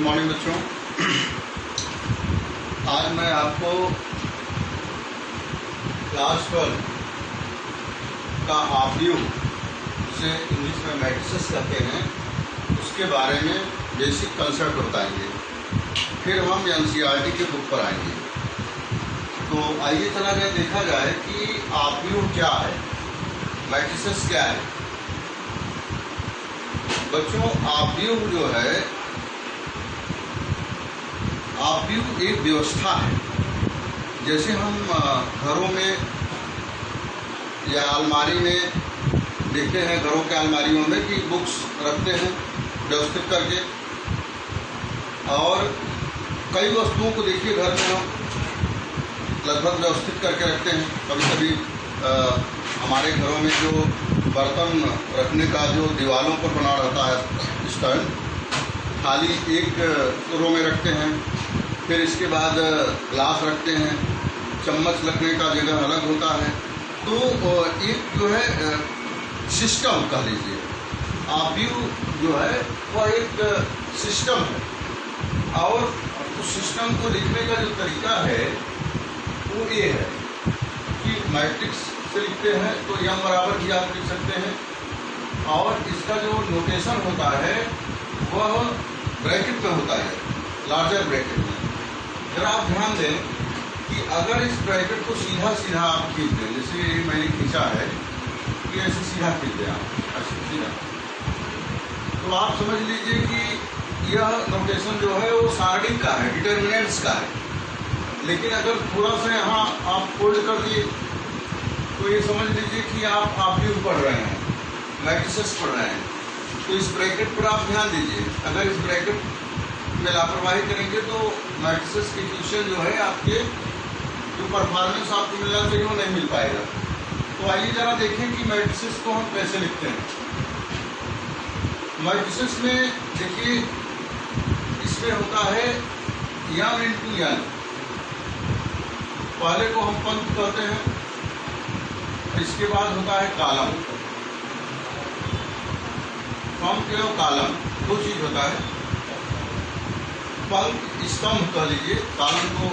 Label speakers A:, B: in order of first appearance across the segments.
A: Good morning बच्चों। आज मैं आपको क्लास 12 का ऑब्लिव, जिसे इंग्लिश में मैट्रिसेस कहते हैं, उसके बारे में बेसिक कंसेप्ट बताएंगे। फिर हम एनसीईआरटी के बुक पर आएंगे। तो आइए चला जाए, देखा जाए कि ऑब्लिव क्या है, मैट्रिसेस क्या है। बच्चों, ऑब्लिव जो है, ऑब्लिव एक व्यवस्था है। जैसे हम घरों में या अलमारी में देखते हैं, घरों के अलमारियों में कि बुक्स रखते हैं व्यवस्थित करके, और कई वस्तुओं को देखिए घर में हम लगभग व्यवस्थित करके रखते हैं। कभी कभी हमारे घरों में जो बर्तन रखने का जो दीवारों पर बना रहता है स्टैंड, खाली एक रो में रखते हैं। फिर इसके बाद ग्लास रखते हैं, चम्मच रखने का जगह अलग होता है। तो एक जो है सिस्टम कह लीजिए, ऑब्लिव जो है वह एक सिस्टम है। और उस सिस्टम को लिखने का जो तरीका है वो ये है कि मैट्रिक्स से लिखते हैं तो यम बराबर भी आप लिख सकते हैं, और इसका जो नोटेशन होता है वह ब्रैकेट में होता है, लार्जर ब्रैकेट में। जरा आप ध्यान दें कि अगर इस ब्रैकेट को सीधा सीधा आप खींच दें, जैसे मैंने खींचा है, ये ऐसे सीधा खींच दें आप, ऐसे सीधा, तो आप समझ लीजिए कि यह नोटेशन जो है वो सार्डिंग का है, डिटर्मिनेंट्स का है। लेकिन अगर थोड़ा सा यहाँ आप फोल्ड कर दिए तो ये समझ लीजिए कि आप ऑब्लिव पढ़ रहे हैं, मैट्रिसेस पढ़ रहे हैं। तो इस ब्रैकेट पर आप ध्यान दीजिए। अगर इस ब्रैकेट में लापरवाही करेंगे तो मैट्रिसेस के क्वेश्चन जो है, आपके जो परफॉर्मेंस आपको मिलना चाहिए वो नहीं मिल पाएगा। तो आइए जरा देखें कि मैट्रिसेस को हम कैसे लिखते हैं। मैट्रिसेस में देखिए, इसमें होता है यम इंटू यन। पहले को हम पंक्ति कहते हैं, इसके बाद होता है कॉलम। पंक्ति और कॉलम दो चीज होता है। पंक्ति स्तंभ कह लीजिए, कॉलम को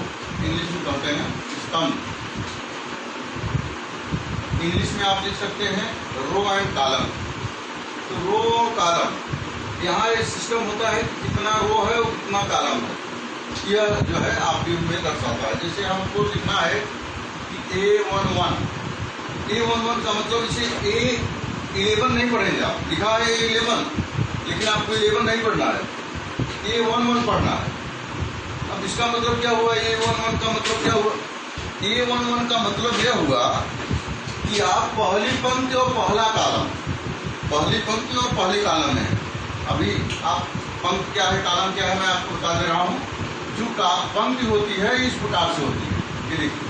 A: इंग्लिश में कहते हैं स्तंभ। इंग्लिश में आप लिख सकते हैं रो एंड कॉलम। तो रो और कॉलम, यहाँ ये सिस्टम होता है कि कितना रो है और कितना कॉलम है, यह जो है ऑब्लिव में दर्शाता है। जैसे हमको लिखना है कि A11, A11 का मतलब इसे A11 नहीं पढ़ेंगे आप, लिखा है A11, लेकिन आपको A11 नहीं पढ़ना है, A11 पढ़ना है। अब इसका मतलब क्या हुआ? A11 का मतलब क्या हुआ? A11 का मतलब यह हुआ कि आप पहली पंक्ति और पहला कॉलम, पहली पंक्ति और पहली कॉलम है। अभी आप पंक्ति क्या है, कॉलम क्या है, मैं आपको बता दे रहा हूँ। जो पंक्ति होती है इस प्रकार से होती है, ये देखिए,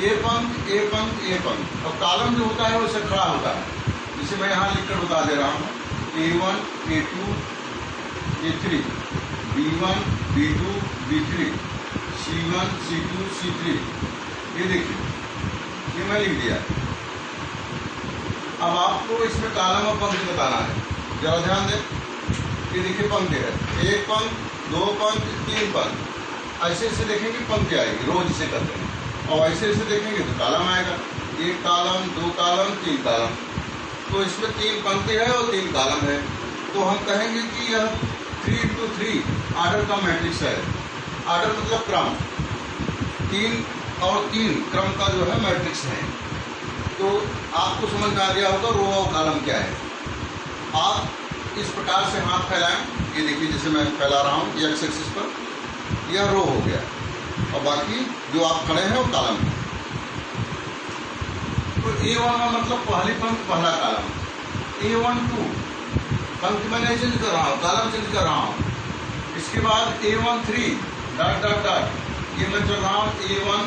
A: ए पंक्ति, ए पंक्ति, ए पंक्ति। और कॉलम जो होता है वो ऐसे खड़ा होता है, जिसे मैं यहाँ लिखकर बता दे रहा हूँ। A1, A2, A3, B1, B2, B3, C1, C2, C3। ये देखिए, ये मैं लिख दिया। अब आपको इसमें कॉलम और पंक्ति बताना है, जरा ध्यान दें। ये देखिए पंक्ति है, एक पंक्ति, दो पंक्ति, तीन पंक्ति। ऐसे ऐसे देखेंगे पंक्ति आएगी, रोज इसे करते हैं। और ऐसे ऐसे देखेंगे तो कॉलम आएगा, एक कॉलम, दो कॉलम, तीन कॉलम। तो इसमें तीन पंक्ति है और तीन कॉलम है। तो हम कहेंगे कि यह 3x3 ऑर्डर का मैट्रिक्स है। ऑर्डर मतलब क्रम, 3 और 3 क्रम का जो है मैट्रिक्स है। तो आपको समझ में आ गया होगा रो और कॉलम क्या है। आप इस प्रकार से हाथ फैलाएं, ये देखिए जैसे मैं फैला रहा हूँ एक्स एक्सिस पर, यह रो हो गया, और बाकी जो आप खड़े हैं वो कॉलम है। तो A1 मतलब पहली पंक्ति पहला कॉलम, A12 पंक्ति मैं नहीं चेंज कर रहा हूँ, कॉलम चेंज कर रहा हूँ। इसके बाद A13 डॉट डॉट डॉट, ये मैं चल रहा हूँ A1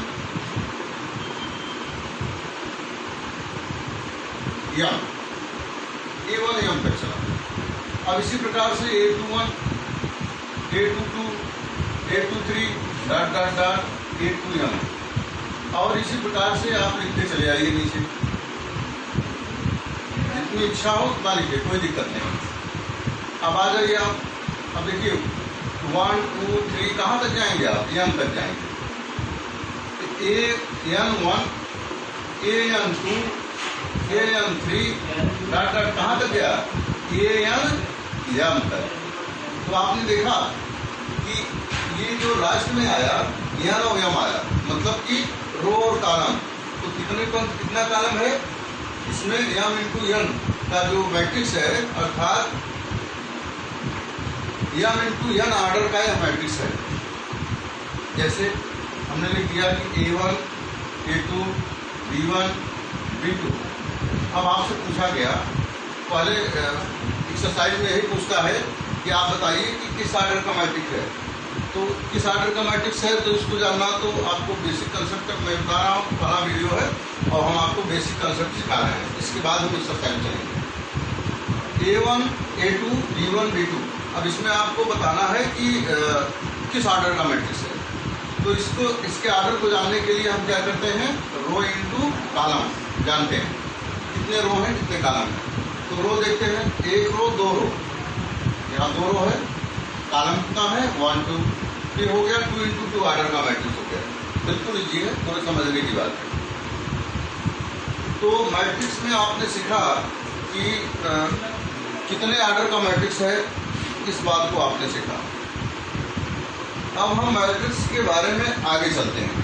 A: यम, A1 यम तक चला। अब इसी प्रकार से A21, A22, A23 dot dot dot, A2 और इसी प्रकार से आप लिखते चले आइए नीचे। जितनी इच्छा हो उतना लिखिए, कोई दिक्कत नहीं। अब आ जाइए आप, अब देखिए 1 2 3 कहाँ तक जाएंगे आप? n तक जाएंगे। an1 an2 an3 dot dot कहाँ तक गया? an तक। तो आपने देखा कि ये जो लास्ट में आया n और m आया, मतलब कि रो और कॉलम, तो कितना कॉलम है इसमें? m इंटू n का जो मैट्रिक्स है, अर्थात m इंटू n ऑर्डर का यह मैट्रिक्स है। जैसे हमने लिख दिया कि a1 a2 b1 b2। अब आपसे पूछा गया, पहले एक्सरसाइज में यही पूछता है कि आप बताइए कि किस ऑर्डर का मैट्रिक्स है। तो किस ऑर्डर का मैट्रिक्स है, तो इसको जानना तो आपको बेसिक कंसेप्ट तक मैं बता रहा हूँ, पहला वीडियो है और हम आपको बेसिक कंसेप्ट सिखा रहे हैं। इसके बाद हम एक्सरसाइज चलेंगे। a1 a2 b1 b2। अब इसमें आपको बताना है कि किस ऑर्डर का मैट्रिक्स है। तो इसके ऑर्डर को जानने के लिए हम क्या करते हैं? रो इंटू कॉलम जानते हैं, कितने रो हैं कितने कॉलम हैं। तो रो देखते हैं, एक रो दो रो, यहाँ दो रो है, कॉलम कितना है 1 2, फिर हो गया 2 इंटू 2 ऑर्डर का मैट्रिक्स हो गया। बिल्कुल इजी है, थोड़ा समझने की बात है। तो मैट्रिक्स में आपने सीखा कि कितने ऑर्डर का मैट्रिक्स है, इस बात को आपने सीखा। अब हम मैट्रिक्स के बारे में आगे चलते हैं।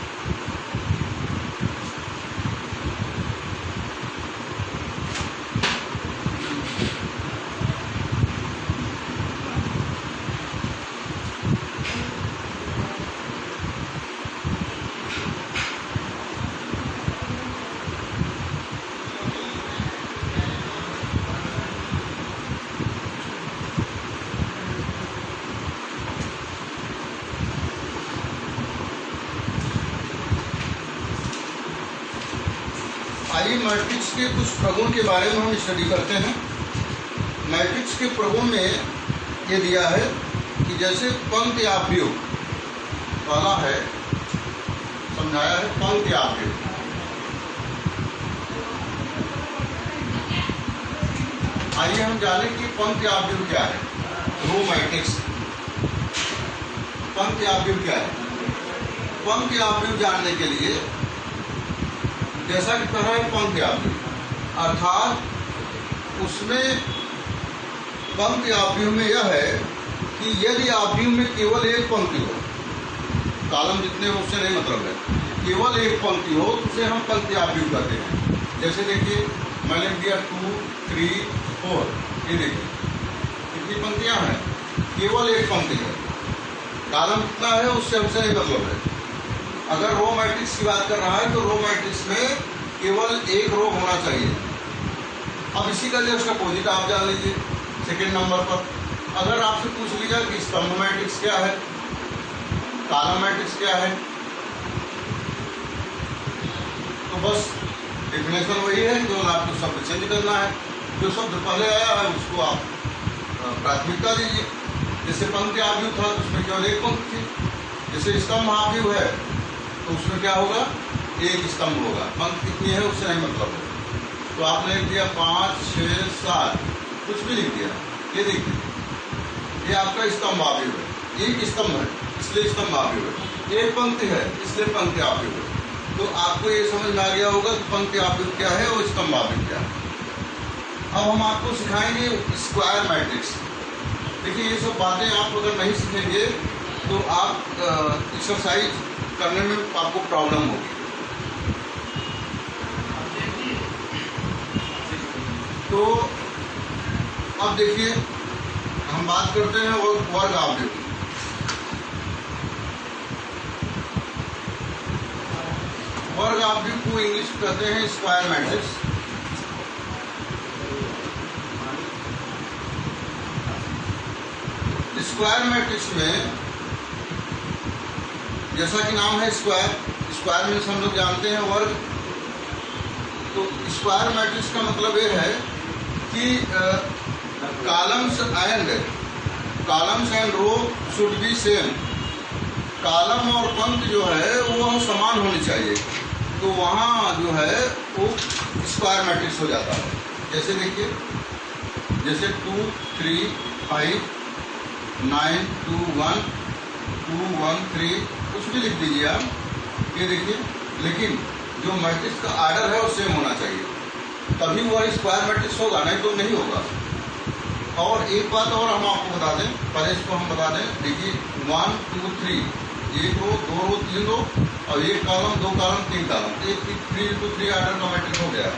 A: आइए मैट्रिक्स के कुछ प्रगुण के बारे में हम स्टडी करते हैं। मैट्रिक्स के प्रगुण में ये दिया है कि जैसे पंक्ति आव्यूह, पहला है समझाया है पंक्ति आव्यूह। आइए हम जानें कि पंक्ति आव्यूह क्या है। रो मैट्रिक्स पंक्ति आव्यूह क्या है? पंक्ति आव्यूह जानने के लिए जैसा कि कहा है पंक्ति आव्यूह, अर्थात उसमें पंक्ति आव्यूह में यह है कि यदि आव्यूह में केवल एक पंक्ति हो, कॉलम जितने हो उससे नहीं मतलब है, केवल एक पंक्ति हो तो उसे हम पंक्ति आव्यूह कहते हैं। जैसे देखिए मैंने लिख दिया 2 3 4, ये देखिए कितनी पंक्तियां हैं, केवल एक पंक्ति है, कॉलम कितना है उससे हमसे नहीं मतलब है। अगर रो मैट्रिक्स की बात कर रहा है तो रो मैट्रिक्स में केवल एक रो होना चाहिए। अब इसी का जस्ट अपोजिट आप जान लीजिए सेकेंड नंबर पर। अगर आपसे पूछ लीजिए कि स्तंभ मैट्रिक्स क्या है, कॉलम मैट्रिक्स क्या है, तो बस डेफिनेशन वही है, केवल आपको शब्द चेंज करना है। जो शब्द पहले आया है उसको आप प्राथमिकता दीजिए। जैसे पंक्ति आव्यूह था तो उसमें केवल एक पंक्ति थी। जैसे स्तंभ आव्यूह है तो उसमें क्या होगा? एक स्तंभ होगा, पंक्ति कितनी है उससे नहीं मतलब है। तो आपने लिख दिया 5 6 7, कुछ भी लिख दिया। ये देखिए ये आपका स्तंभ आव्यूह है, एक स्तंभ है इसलिए स्तंभ आव्यूह है, एक पंक्ति है इसलिए पंक्ति आव्यूह है। तो आपको ये समझ में आ गया होगा कि पंक्ति आव्यूह क्या है और स्तंभ आव्यूह क्या है। अब हम आपको सिखाएंगे स्क्वायर मैट्रिक्स। देखिए ये सब बातें आप अगर नहीं सीखेंगे तो आप एक्सरसाइज करने में आपको प्रॉब्लम होगी। तो अब देखिए हम बात करते हैं वर्ग आव्यूह की। वर्ग आव्यूह को इंग्लिश कहते हैं स्क्वायर मैट्रिक्स। स्क्वायर मैट्रिक्स में जैसा कि नाम है स्क्वायर, स्क्वायर में हम लोग जानते हैं वर्ग। तो स्क्वायर मैट्रिक्स का मतलब ये है कि columns and row should be same. Column और पंक्ति जो है वो समान होनी चाहिए, तो वहाँ जो है वो स्क्वायर मैट्रिक्स हो जाता है। जैसे देखिए, जैसे 2 3 5 9 2 1 2 1 3 कुछ भी लिख दीजिए आप। ये देखिए, लेकिन जो मैट्रिक्स का आर्डर है वो सेम होना चाहिए, तभी वह स्क्वायर मैट्रिक्स होगा, नहीं तो नहीं होगा। और एक बात और हम आपको बता दें, पहले इसको हम बता दें। देखिए 1 2 3, 1 रो 2 रो 3 रो और 1 कॉलम 2 कॉलम 3 कॉलम, 3 × 3 आर्डर का मैट्रिक्स हो गया।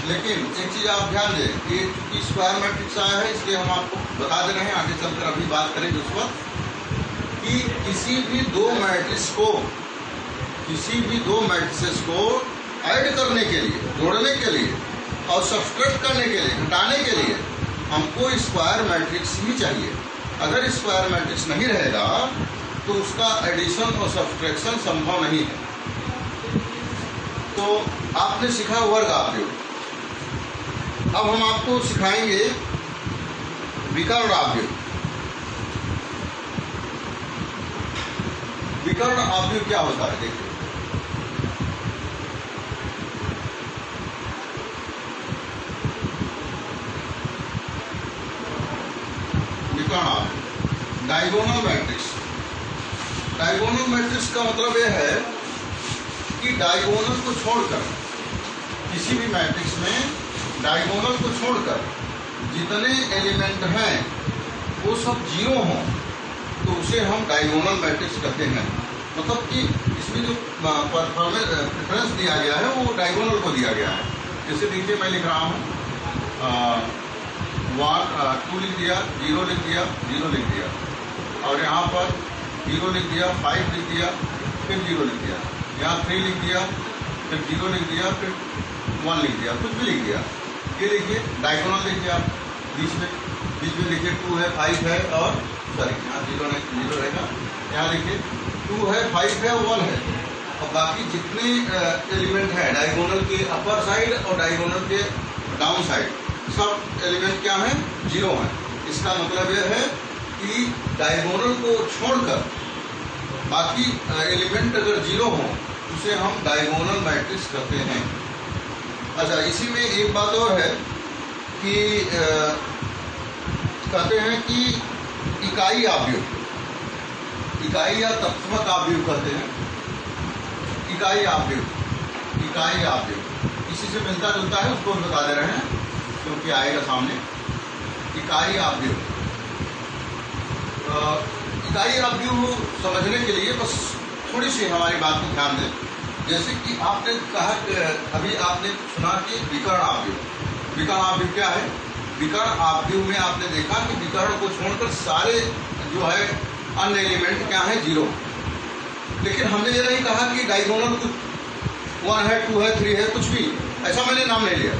A: लेकिन एक चीज़ आप ध्यान दें कि चूंकि स्क्वायर मैट्रिक्स आया है, इसलिए हम आपको बता दे रहे हैं, आगे चलकर अभी बात करेंगे उस वक्त, कि किसी भी दो मैट्रिसेस को ऐड करने के लिए, जोड़ने के लिए और सब्सट्रैक्ट करने के लिए, घटाने के लिए हमको स्क्वायर मैट्रिक्स ही चाहिए। अगर स्क्वायर मैट्रिक्स नहीं रहेगा तो उसका एडिशन और सब्सट्रैक्शन संभव नहीं है। तो आपने सीखा वर्ग आव्यूह, अब हम आपको सिखाएंगे विकर्ण आव्यूह। विकर्ण आव्यूह क्या होता है देखिए। विकर्ण आव्यूह, डायगोनल मैट्रिक्स। डायगोनल मैट्रिक्स का मतलब यह है कि डायगोनल को छोड़कर, किसी भी मैट्रिक्स में डायगोनल को छोड़कर जितने एलिमेंट हैं वो सब जीरो हों तो उसे हम डायगोनल मैट्रिक्स कहते हैं। मतलब कि इसमें जो प्रेफरेंस दिया गया है वो डायगोनल को दिया गया है। जैसे देखिए मैं लिख रहा हूँ 2 लिख दिया, 0 लिख दिया, 0 लिख दिया, और यहाँ पर 0 लिख दिया, 5 लिख दिया, फिर 0 लिख दिया, यहाँ 3 लिख दिया, फिर 0 लिख दिया, फिर 1 लिख दिया, कुछ भी लिख दिया। ये देखिए डायगोनल देखिए आप, बीच में देखिए 2 है, 5 है, और सॉरी यहाँ 0 रहेगा, यहाँ देखिए 2 है, 5 है, 1 है, और बाकी जितने एलिमेंट हैं डायगोनल के अपर साइड और डायगोनल के डाउन साइड, सब एलिमेंट क्या हैं, 0 हैं। इसका मतलब यह है कि डायगोनल को छोड़कर बाकी एलिमेंट अगर 0 हों उसे हम डायगोनल मैट्रिक्स कहते हैं। अच्छा, इसी में एक बात और है कि कहते हैं कि इकाई आव्यूह, इकाई या तत्समक आव्यूह कहते हैं। इकाई आव्यूह इसी से मिलता जुलता है, उसको बता दे रहे हैं क्योंकि आएगा सामने। इकाई आव्यूह, इकाई आव्यूह समझने के लिए बस थोड़ी सी हमारी बात को ध्यान दें। जैसे कि आपने कहा, अभी आपने सुना कि विकर्ण आव्यूह। विकर्ण आव्यूह क्या है? विकर्ण आव्यूह में आपने देखा कि विकर्ण को छोड़कर सारे जो है अन्य एलिमेंट क्या है, 0। लेकिन हमने ये नहीं कहा कि डायगोनल कुछ 1 है, 2 है, 3 है, कुछ भी, ऐसा मैंने नाम नहीं लिया।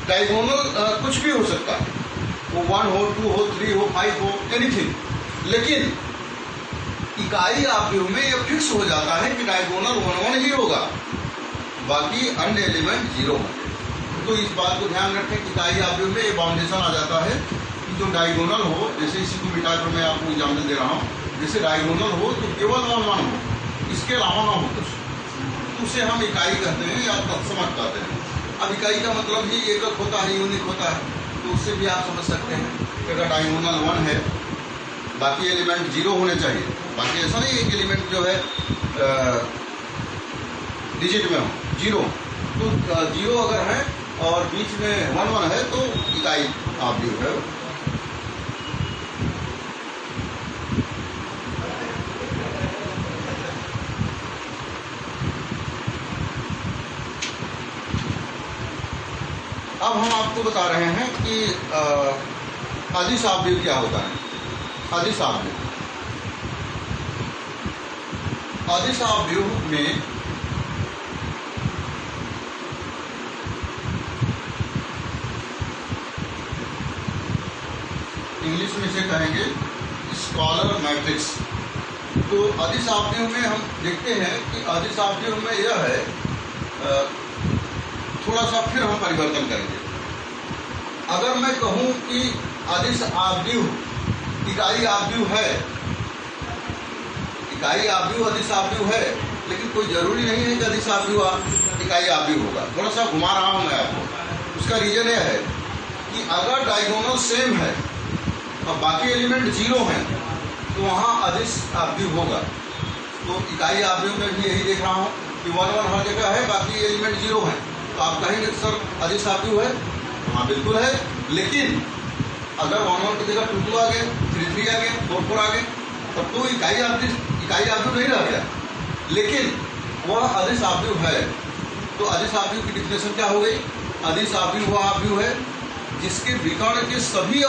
A: डायगोनल कुछ भी हो सकता है, वो 1 हो, 2 हो, 3 हो, 5 हो, एनीथिंग। लेकिन इकाई आव्यूह में यह फिक्स हो जाता है कि डायगोनल 1 ही होगा, बाकी अन्य एलिमेंट 0 होंगे। तो इस बात को ध्यान रखें कि इकाई आव्यूह में ये बाउंडेशन आ जाता है कि जो डायगोनल हो, जैसे इसी को मिटाकर मैं आपको एग्जाम्पल दे रहा हूँ, जैसे डायगोनल हो तो केवल 1 1 हो, इसके अलावा ना हो कुछ, तो उसे हम इकाई कहते हैं या तत्समक कहते हैं। अब इकाई का मतलब ही एकक होता है, यूनिक होता है, तो उससे भी आप समझ सकते हैं कि अगर डायगोनल 1 है, बाकी एलिमेंट 0 होने चाहिए। बाकी ऐसा नहीं एक एलिमेंट जो है डिजिट में हो 0, तो 0 अगर है और बीच में 1 1 है तो इकाई आव्यूह है। अब हम आपको बता रहे हैं कि अदिश आव्यूह क्या होता है। अदिश आव्यूह, अदिश आव्यूह में इंग्लिश में से कहेंगे स्कॉलर मैट्रिक्स। तो अदिश आव्यूह में हम देखते हैं कि अदिश आव्यूह में यह है, थोड़ा सा फिर हम परिवर्तन करेंगे। अगर मैं कहूं कि अदिश आव्यूह इकाई आव्यूह है, इकाई आव्यूह अदिश आव्यूह है, लेकिन कोई जरूरी नहीं है कि अदिश आव्यूह इकाई आव्यूह होगा। थोड़ा सा घुमा रहा हूं मैं आपको। उसका रीजन यह है कि अगर डायगोनल सेम है और बाकी एलिमेंट जीरो हैं तो वहाँ अदिश आव्यूह होगा। तो इकाई आव्यूह में भी यही देख रहा हूँ कि 1 1 हर जगह है, बाकी एलिमेंट जीरो हैं, तो आप कहेंगे सर अदिश आव्यूह है? हाँ बिल्कुल है, लेकिन अगर 1 1 की जगह 2 2 आ गए, 3 3 आ गए, 4 4 आ गए, तब तो इकाई आव्यूह नहीं रह गया, लेकिन वह अदिश आव्यूह है। तो अदिश आव्यूह की डिफिनेशन क्या हो गई? अदिश आव्यूह वह आव्यूह है जिसके विकर्ण के सभी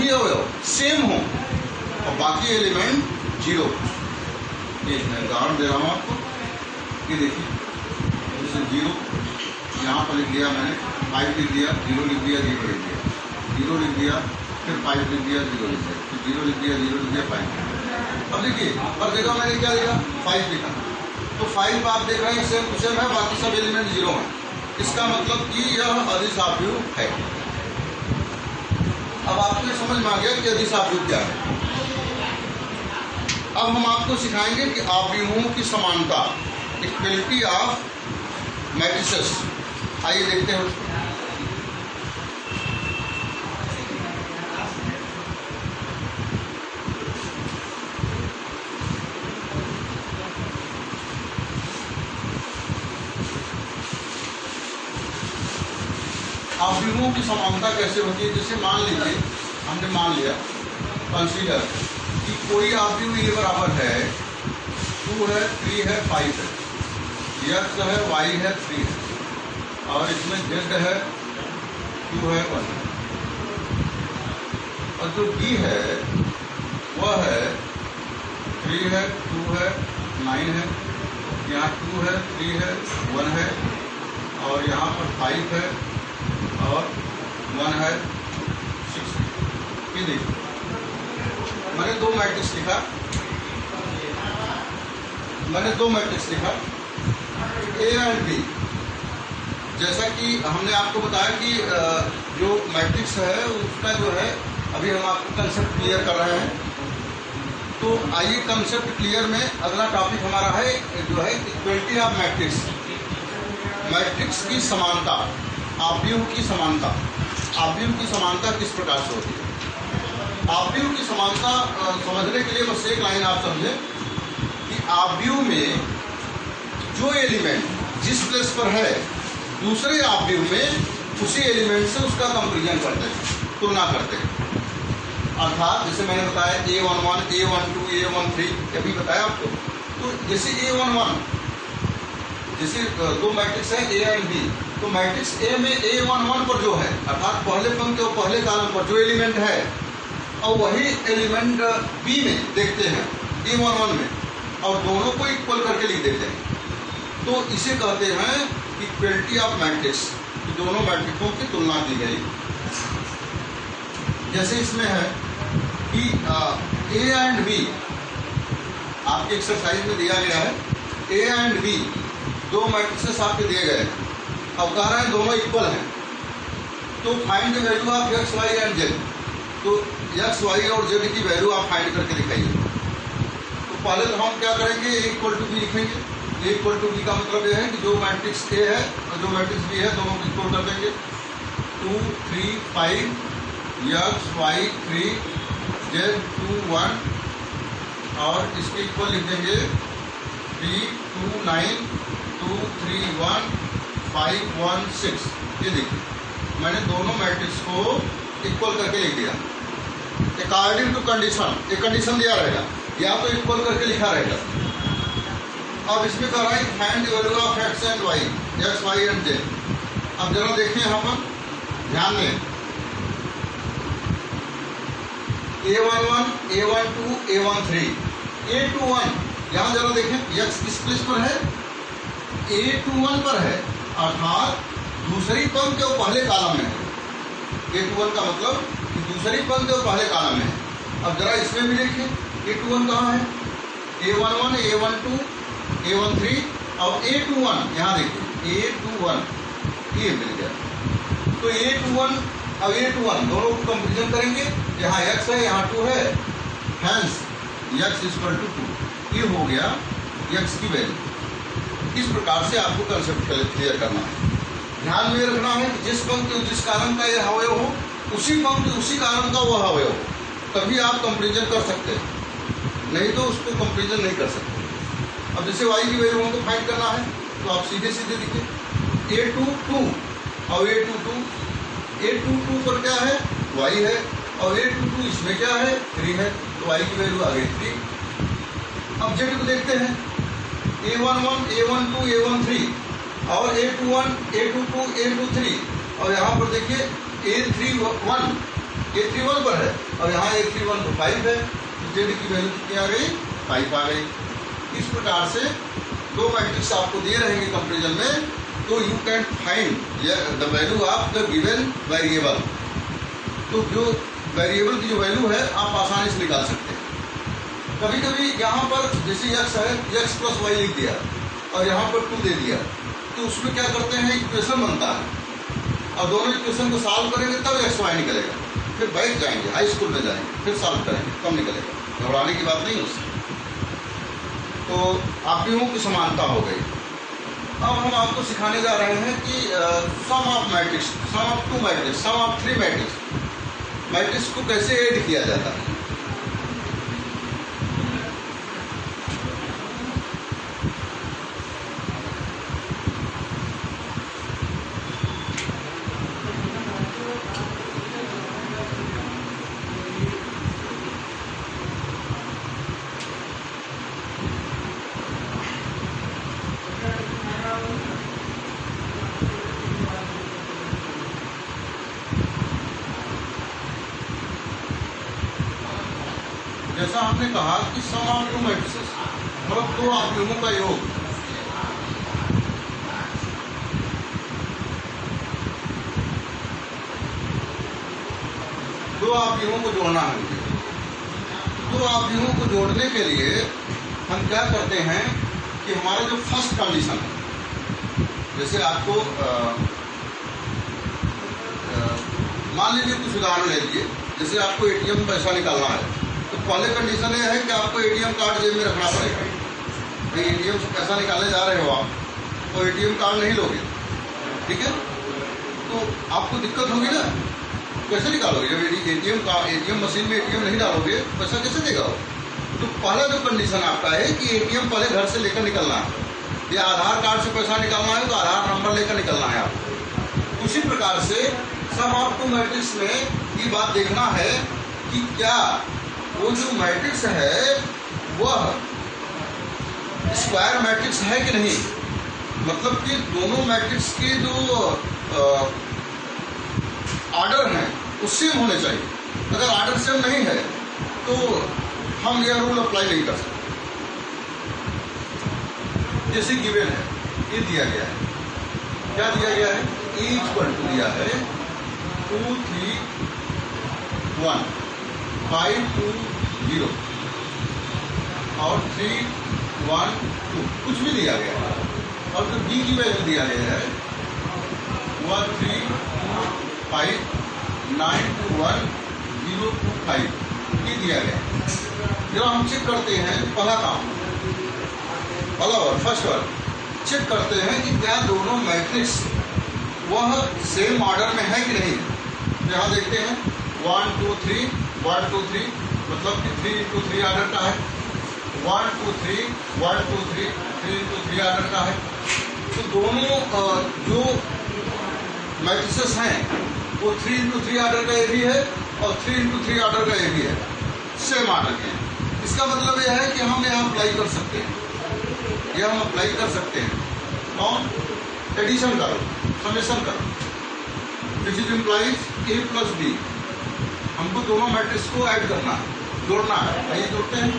A: अवयव सेम हो और बाकी एलिमेंट जीरो। ये मैं उदाहरण दे रहा हूँ आपको, ये देखिए, जैसे जीरो यहाँ पर लिख दिया मैंने, 5 लिख दिया, 0 लिख दिया, 0 लिख दिया, 0 लिख दिया, फिर 5 लिख दिया, 0 लिख दिया, फिर 0 लिख दिया, 0 लिख दिया, 5 लिख दिया। अब देखिए हर जगह मैंने क्या लिखा? 5 लिखा, तो 5 आप देख रहे हैं सेम टू सेम है, बाकी सब एलिमेंट जीरो हैं। इसका मतलब कि यह अदिश आव्यूह है। अब आपको ये समझ में आ गया कि अदिश आव्यूह क्या है। अब हम आपको सिखाएंगे कि आव्यूहों की समानता, इक्वलिटी ऑफ मैट्रिसेस। आइए देखते हैं उसको। आव्यूहों की समानता कैसे होती है? जैसे मान लीजिए, हमने मान लिया, कंसीडर कि कोई आव्यूह ये बराबर है 2 है, 3 है, 5 है, x है, y है, 3 है, और इसमें z है, 2 है, 1 है, और जो b है वह है 3 है, 2 है, 9 है, यहाँ 2 है, 3 है, 1 है, और यहाँ पर 5 है और 1 है, 6 है। ये देखिए मैंने दो मैट्रिक्स लिखा, ए एंड बी। जैसा कि हमने आपको बताया कि जो मैट्रिक्स है उसका जो है, अभी हम आपको कंसेप्ट क्लियर कर रहे हैं। तो आइए कंसेप्ट क्लियर में अगला टॉपिक हमारा है जो है इक्वलिटी ऑफ मैट्रिक्स की समानता, आव्यूह की समानता। आव्यूह की समानता किस प्रकार से होती है? आव्यूह की समानता समझने के लिए बस एक लाइन आप समझें कि आव्यूह में जो एलिमेंट जिस प्लेस पर है, दूसरे आव्यूह में उसी एलिमेंट से उसका कंपेरिजन करते हैं, तुलना करते हैं। अर्थात जैसे मैंने बताया A11, A12, A13 अभी बताया आपको। तो जैसे A11, जैसे दो मैट्रिक्स है A एंड B, तो मैट्रिक्स A में A11 पर जो है, अर्थात पहले पंक्ति और पहले कॉलम पर जो एलिमेंट है, और वही एलिमेंट B में देखते हैं A11 में, और दोनों को इक्वल करके लिख देते हैं। तो इसे कहते हैं इक्वलिटी ऑफ मैट्रिक्स, दोनों मैट्रिक्सों की तुलना की गई। जैसे इसमें है कि A एंड B आपके एक्सरसाइज में दिया गया है, A एंड B दो मैट्रिक्सेस आपके दिए गए हैं। अब कह रहे हैं दोनों इक्वल हैं, तो find the value of x, y and z। तो x, y और z की वैल्यू आप फाइंड करके दिखाइए। तो पहले तो हम क्या करेंगे, A इक्वल टू बी लिखेंगे। A इक्वल टू बी का मतलब यह है कि जो मैट्रिक्स A है और जो मैट्रिक्स B है दोनों को इक्वल कर देंगे। 2 3 5 x, y 3 z 2 1, और इसके इक्वल लिख देंगे 3 2 9 2 3 1 5 1 6। ये देखिए मैंने दोनों मैट्रिक्स को इक्वल करके लिख दिया। अकॉर्डिंग टू कंडीशन, एक कंडीशन दिया रहेगा, या तो इक्वल करके लिखा रहेगा। अब इसमें कह रहा है find the value of x and y, x, y and z। अब जरा देखिए यहाँ पर ध्यान दें, A11, A12, A13, A21, यहाँ जरा देखें x किस प्लेस पर है, A21 पर है, अर्थात दूसरी पंक्ति और पहले कॉलम में है। A21 का मतलब कि दूसरी पंक्ति और पहले कॉलम में है। अब जरा इसमें भी देखिए A21 कहाँ है, A11, A12, A13 और A21, यहाँ देखिए A21, ये मिल गया। तो A21 और A21 दोनों को कंपेरिजन करेंगे, यहाँ x है यहाँ 2 है, हैंस x इक्वल टू 2, ये हो गया x की वैल्यू। इस प्रकार से आपको कंसेप्ट क्लियर करना है। ध्यान में रखना है कि जिस पंक्ति जिस कॉलम का यह अवयव हो उसी पंक्ति उसी कॉलम का वह अवयव, तभी आप कंपेरिजन कर सकते हैं, नहीं तो उसको कंपेरिजन नहीं कर सकते। अब जैसे y की वैल्यू हमको फाइंड करना है तो आप सीधे सीधे देखिए A22 और A22 पर क्या है, y है, और A22 इसमें क्या है, 3 है, तो y की वैल्यू आ गई 3। अब z को देखते हैं, A11, A12, A13 और A21, A22, A23, और यहाँ पर देखिए A31 पर है, और यहाँ A31 तो 5 है, तो z की वैल्यू कितनी आ गई, 5 आ गई। इस प्रकार से दो मैट्रिक्स आपको दिए रहेंगे कंपेरिजन में, तो you can find the value of the given variable. तो जो वेरिएबल की जो वैल्यू है आप आसानी से निकाल सकते हैं। कभी कभी यहाँ पर जैसे x है, x प्लस वाई लिख दिया और यहाँ पर 2 दे दिया, तो उसमें क्या करते हैं, इक्वेशन बनता है और दोनों इक्वेशन को सॉल्व करेंगे तब एक्स वाई निकलेगा। फिर बैठ जाएंगे, हाई स्कूल में जाएंगे, फिर सॉल्व करेंगे, कब निकलेगा। घबराने की बात नहीं उससे। तो आव्यूहों की समानता हो गई। अब हम आपको सिखाने जा रहे हैं कि sum of matrix, sum of 2 matrix, sum of 3 matrix को कैसे ऐड किया जाता है। जैसा आपने कहा कि सम ऑफ 2 मैट्रिसेस, मतलब 2 आव्यूहों का योग। दो आव्यूहों को जोड़ना है मुझे। दो आव्यूहों को जोड़ने के लिए हम क्या करते हैं कि हमारा जो फर्स्ट कंडीशन है, जैसे आपको मान लीजिए कुछ उदाहरण ले लीजिए, जैसे आपको एटीएम में पैसा निकालना है, तो पहले कंडीशन ये है कि आपको एटीएम कार्ड जेब में रखना पड़ेगा। भाई एटीएम से पैसा निकालने जा रहे हो आप, तो एटीएम कार्ड नहीं लोगे, ठीक है, तो आपको दिक्कत होगी ना, कैसे निकालोगे जब एटीएम मशीन में एटीएम नहीं डालोगे, पैसा कैसे देगा वो। तो पहला जो कंडीशन आपका है कि एटीएम पहले घर से लेकर निकलना है, या आधार कार्ड से पैसा निकालना है तो आधार नंबर लेकर निकलना है आपको। उसी प्रकार से सम ऑफ 2 मैट्रिक्स में ये बात देखना है कि क्या वो जो मैट्रिक्स है वह स्क्वायर मैट्रिक्स है कि नहीं, मतलब कि दोनों मैट्रिक्स के जो ऑर्डर हैं वो सेम होने चाहिए। अगर ऑर्डर सेम नहीं है तो हम यह रूल अप्लाई नहीं कर सकते। जैसे गिवन है, ये दिया गया है, क्या दिया गया है, e इक्वल टू दिया है 2 3 1 5 2 0 और 3 1 2 कुछ भी दिया गया है, और जो b की वैल्यू दिया गया है 1 3 2 5 9 2 1 0 2 5, ये दिया गया है। जब हम चेक करते हैं पहला काम, पहला वर्ड, फर्स्ट वर्ड चेक करते हैं कि क्या दोनों मैट्रिक्स वह सेम ऑर्डर में है कि नहीं। यहाँ देखते हैं 1 2 3 1 2 3, मतलब कि 3 into 3 ऑर्डर का है, 1 2 3 1 2 3 3 into 3 ऑर्डर का है। तो दोनों जो मैट्रिसेस हैं वो 3 into 3 ऑर्डर का ये भी है और 3 into 3 ऑर्डर का ये भी है, सेम ऑर्डर के। इसका मतलब यह है कि हम यहाँ अप्लाई कर सकते हैं, यह हम अप्लाई कर सकते हैं। कौन, एडिशन करो, समेशन करो, which is implies A plus B. हमको दोनों मैट्रिक्स को ऐड करना है, जोड़ना है, आइए जोड़ते हैं।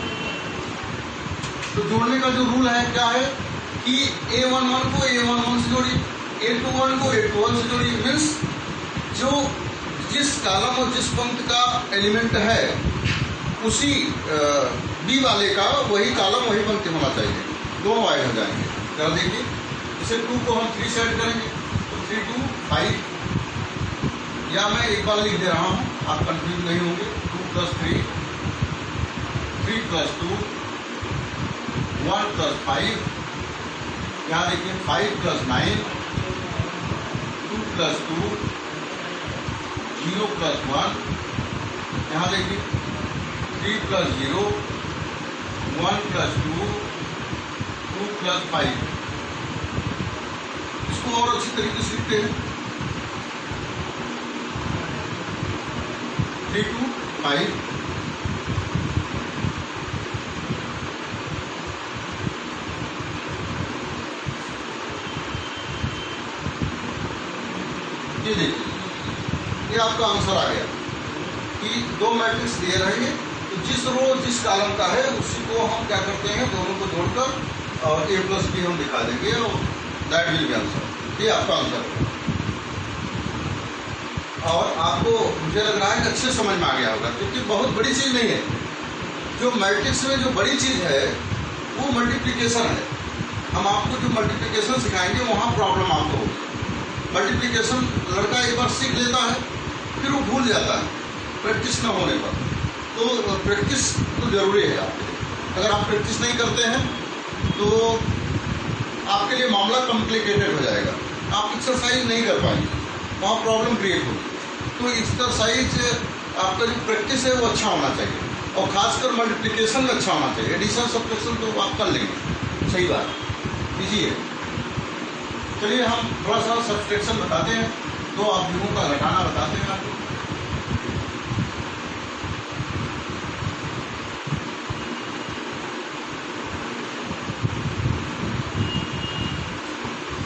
A: तो जोड़ने का जो रूल है क्या है कि A11 को A11 से जोड़िए, A21 को A21 से जोड़िए। मीन्स जो जिस कॉलम और जिस पंक्ति का एलिमेंट है उसी बी वाले का वही कॉलम वही पंक्ति होना चाहिए, दोनों ऐड हो जाएंगे। जरा देखिए, जैसे 2 को हम 3 से ऐड करेंगे तो 3 2 5, या मैं एक बार लिख दे रहा हूँ, आप कंफ्यूज नहीं होंगे। 2 + 3 3 + 2 1 + 5, यहाँ देखिए 5 + 9 2 + 2 0 + 1, यहाँ देखिए 3 + 0, 1 + 2, 2 + 5। इसको और अच्छी तरीके से लिखते हैं 3 2 5। ये देखिए, ये आपका आंसर आ गया कि दो मैट्रिक्स दिए रहेंगे, तो जिस रो जिस कॉलम का है उसी को हम क्या करते हैं, दोनों को जोड़कर और a + b हम दिखा देंगे और दैट विल बी आंसर। ये आपका आंसर है। और आपको मुझे लग रहा है कि अच्छे समझ में आ गया होगा, क्योंकि बहुत बड़ी चीज़ नहीं है। जो मैट्रिक्स में जो बड़ी चीज़ है वो मल्टीप्लिकेशन है। हम आपको जो मल्टीप्लिकेशन सिखाएंगे वहाँ प्रॉब्लम आपको होगी। मल्टीप्लिकेशन लड़का एक बार सीख लेता है, फिर वो भूल जाता है प्रैक्टिस न होने पर। तो प्रैक्टिस तो जरूरी है आपके लिए। अगर आप प्रैक्टिस नहीं करते हैं तो आपके लिए मामला कॉम्प्लिकेटेड हो जाएगा, आप एक्सरसाइज नहीं कर पाएंगे, वहाँ प्रॉब्लम क्रिएट होगी। तो एक्सरसाइज आपका जो प्रैक्टिस है वो अच्छा होना चाहिए, और खासकर मल्टीप्लिकेशन में अच्छा होना चाहिए। एडिशन सब्ट्रैक्शन तो आप कर लेंगे, सही बात, इजी है। चलिए हम थोड़ा सा सब्ट्रैक्शन बताते हैं, दो अवयवों का घटाना बताते हैं आपको।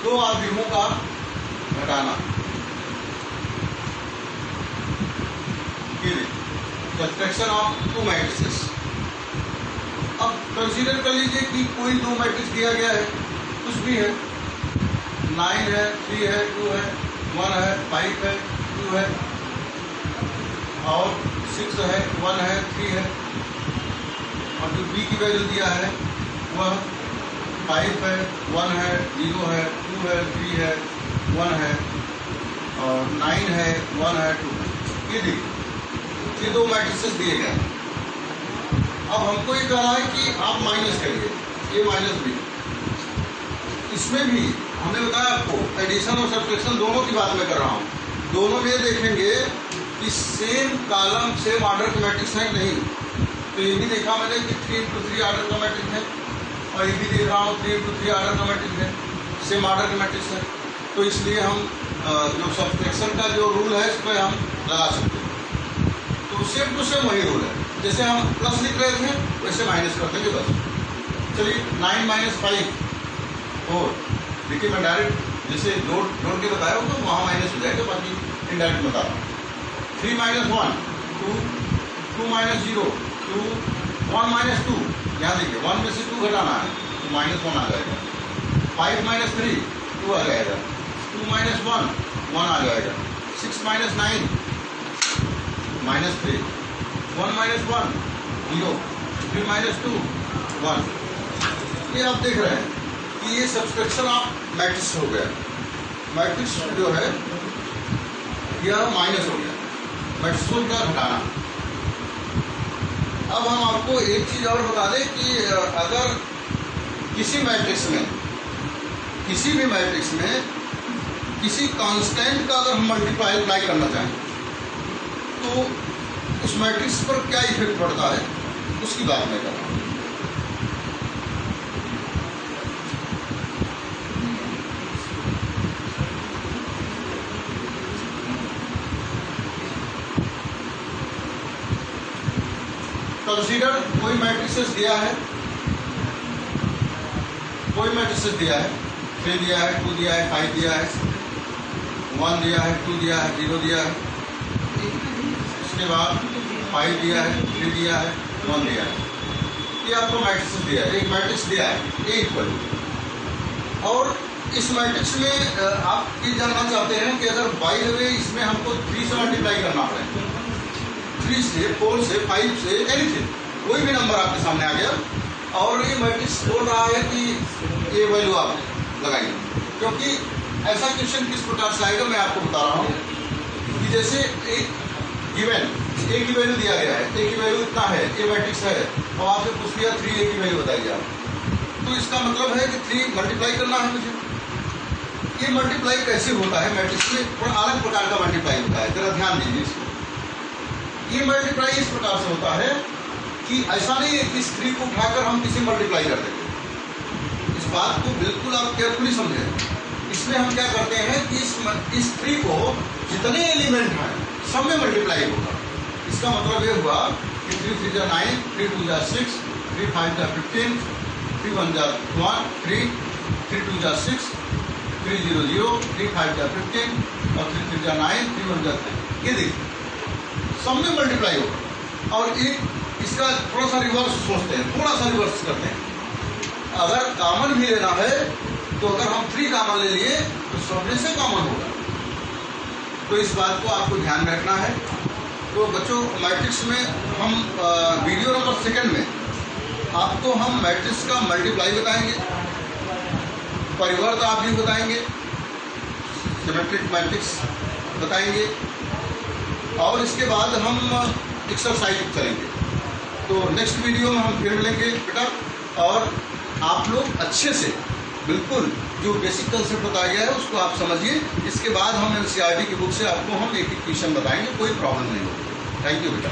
A: दो अवयवों का घटाना, सब्ट्रैक्शन ऑफ टू मैट्रिसेस। अब कंसीडर कर लीजिए कि कोई दो मैट्रिक्स दिया गया है, कुछ भी है, 9 है, 3 है, 2 है, 1 है, 5 है, 2 है, और 6 है, 1 है, 3 है, और जो b की वैल्यू दिया है वह 5 है, 1 है, 0 है, 2 है, 3 है, 1 है, और 9 है, 1 है, 2 है। ये देखिए, ये दो मैट्रिसेस दिए गए हैं। अब हमको ये कह रहा है कि आप माइनस करिए, ये माइनस b। इसमें भी हमने बताया आपको एडिशन और सब्ट्रैक्शन दोनों की बात मैं कर रहा हूँ। दोनों में देखेंगे कि सेम कॉलम सेम ऑर्डर का मैट्रिक्स है नहीं। तो ये भी देखा मैंने कि 3 × 3 ऑर्डर का मैट्रिक्स है, और ये भी देख रहा हूँ 3 × 3 ऑर्डर का मैट्रिक्स है, सेम ऑर्डर का मैट्रिक्स है। तो इसलिए हम जो सब्ट्रैक्शन का जो रूल है इस पर हम लगा सकते हैं। तो सेम टू सेम वही रूल है, जैसे हम प्लस लिख रहे थे वैसे माइनस कर देंगे बस। चलिए 9 - 5 4। देखिए मैं डायरेक्ट जैसे जोड़ के बताया हूँ तो वहाँ माइनस हो जाएगा, बाकी इनडायरेक्ट बता रहा हूँ। 3 - 1 2, 2 - 0 2, 1 - 2। यहाँ देखिए 1 में से 2 घटाना है तो -1 आ जाएगा। 5 - 3 2 आ जाएगा, 2 - 1 1 आ जाएगा, 6 - 9 -3, 1 - 1 0, 3 - 2 1। ये आप देख रहे हैं कि ये सब्ट्रैक्शन ऑफ मैट्रिक्स हो गया। मैट्रिक्स जो है यह माइनस हो गया, मैट्रिक्सों का घटाना। अब हम आपको एक चीज और बता दें कि अगर किसी मैट्रिक्स में, किसी भी मैट्रिक्स में किसी कांस्टेंट का अगर हम मल्टीप्लाई करना चाहें तो उस मैट्रिक्स पर क्या इफेक्ट पड़ता है उसकी बात मैं कर रहा हूँ। कंसीडर कोई मैट्रिक्स दिया है, कोई मैट्रिक्स दिया है, 3 दिया है, 2 दिया है, 5 दिया है, 1 दिया है, 2 दिया है, 0 दिया है, इसके बाद 5 दिया है, 3 दिया है, 1 दिया है। ये आपको मैट्रिक्स दिया है, एक मैट्रिक्स दिया है A इक्वल। और इस मैट्रिक्स में आप ये जानना चाहते हैं कि अगर बाय द वे इसमें हमको 3 से मल्टीप्लाई करना पड़े, 3 से 4 से 5 से एनीथिंग, कोई भी नंबर आपके सामने आ गया और ये मैट्रिक्स बोल रहा है कि ये वैल्यू आप लगाइए। क्योंकि ऐसा क्वेश्चन किस प्रकार से आएगा मैं आपको बता रहा हूँ कि जैसे एक गिवन A की वैल्यू दिया गया है, A की वैल्यू इतना है, A मैट्रिक्स है, और आपसे पूछ लिया 3A की वैल्यू बताइए आप, तो इसका मतलब है कि 3 मल्टीप्लाई करना है मुझे। ये मल्टीप्लाई कैसे होता है मैट्रिक्स में, थोड़ा अलग प्रकार का मल्टीप्लाई होता है, जरा ध्यान दीजिए इसको। ये मल्टीप्लाई इस प्रकार से होता है कि ऐसा नहीं है कि इस 3 को उठाकर हम किसी मल्टीप्लाई कर देंगे। इस बात को बिल्कुल आप केयरफुली समझें। इसमें हम क्या करते हैं कि इस 3 को जितने एलिमेंट हैं सब में मल्टीप्लाई होगा। इसका मतलब ये हुआ कि 3 3 जा 9, 3 2 जा 6, 3 5 जा 15, 3 1 जा 1, 3 2 जा 6, 3 0 0, 3 5 जा 15 और 3 3 जा 9, 3 1 जा 3। ये देखिए सब में मल्टीप्लाई होगा। और एक इसका थोड़ा सा रिवर्स सोचते हैं, थोड़ा सा रिवर्स करते हैं। अगर कॉमन भी लेना है तो अगर हम 3 कॉमन ले लिए तो सब में से कॉमन होगा। तो इस बात को आपको ध्यान में रखना है। तो बच्चों मैट्रिक्स में हम वीडियो नंबर 2 में आपको हम मैट्रिक्स का मल्टीप्लाई बताएंगे, परिवर्त आप भी बताएंगे, सिमेट्रिक मैट्रिक्स बताएंगे और इसके बाद हम एक्सरसाइज करेंगे। तो नेक्स्ट वीडियो में हम फिर मिलेंगे बेटा। और आप लोग अच्छे से बिल्कुल जो बेसिक कंसेप्ट बताया गया है उसको आप समझिए। इसके बाद हम NCERT की बुक से आपको हम एक क्वेश्चन बताएंगे, कोई प्रॉब्लम नहीं होगी। थैंक यू बेटा।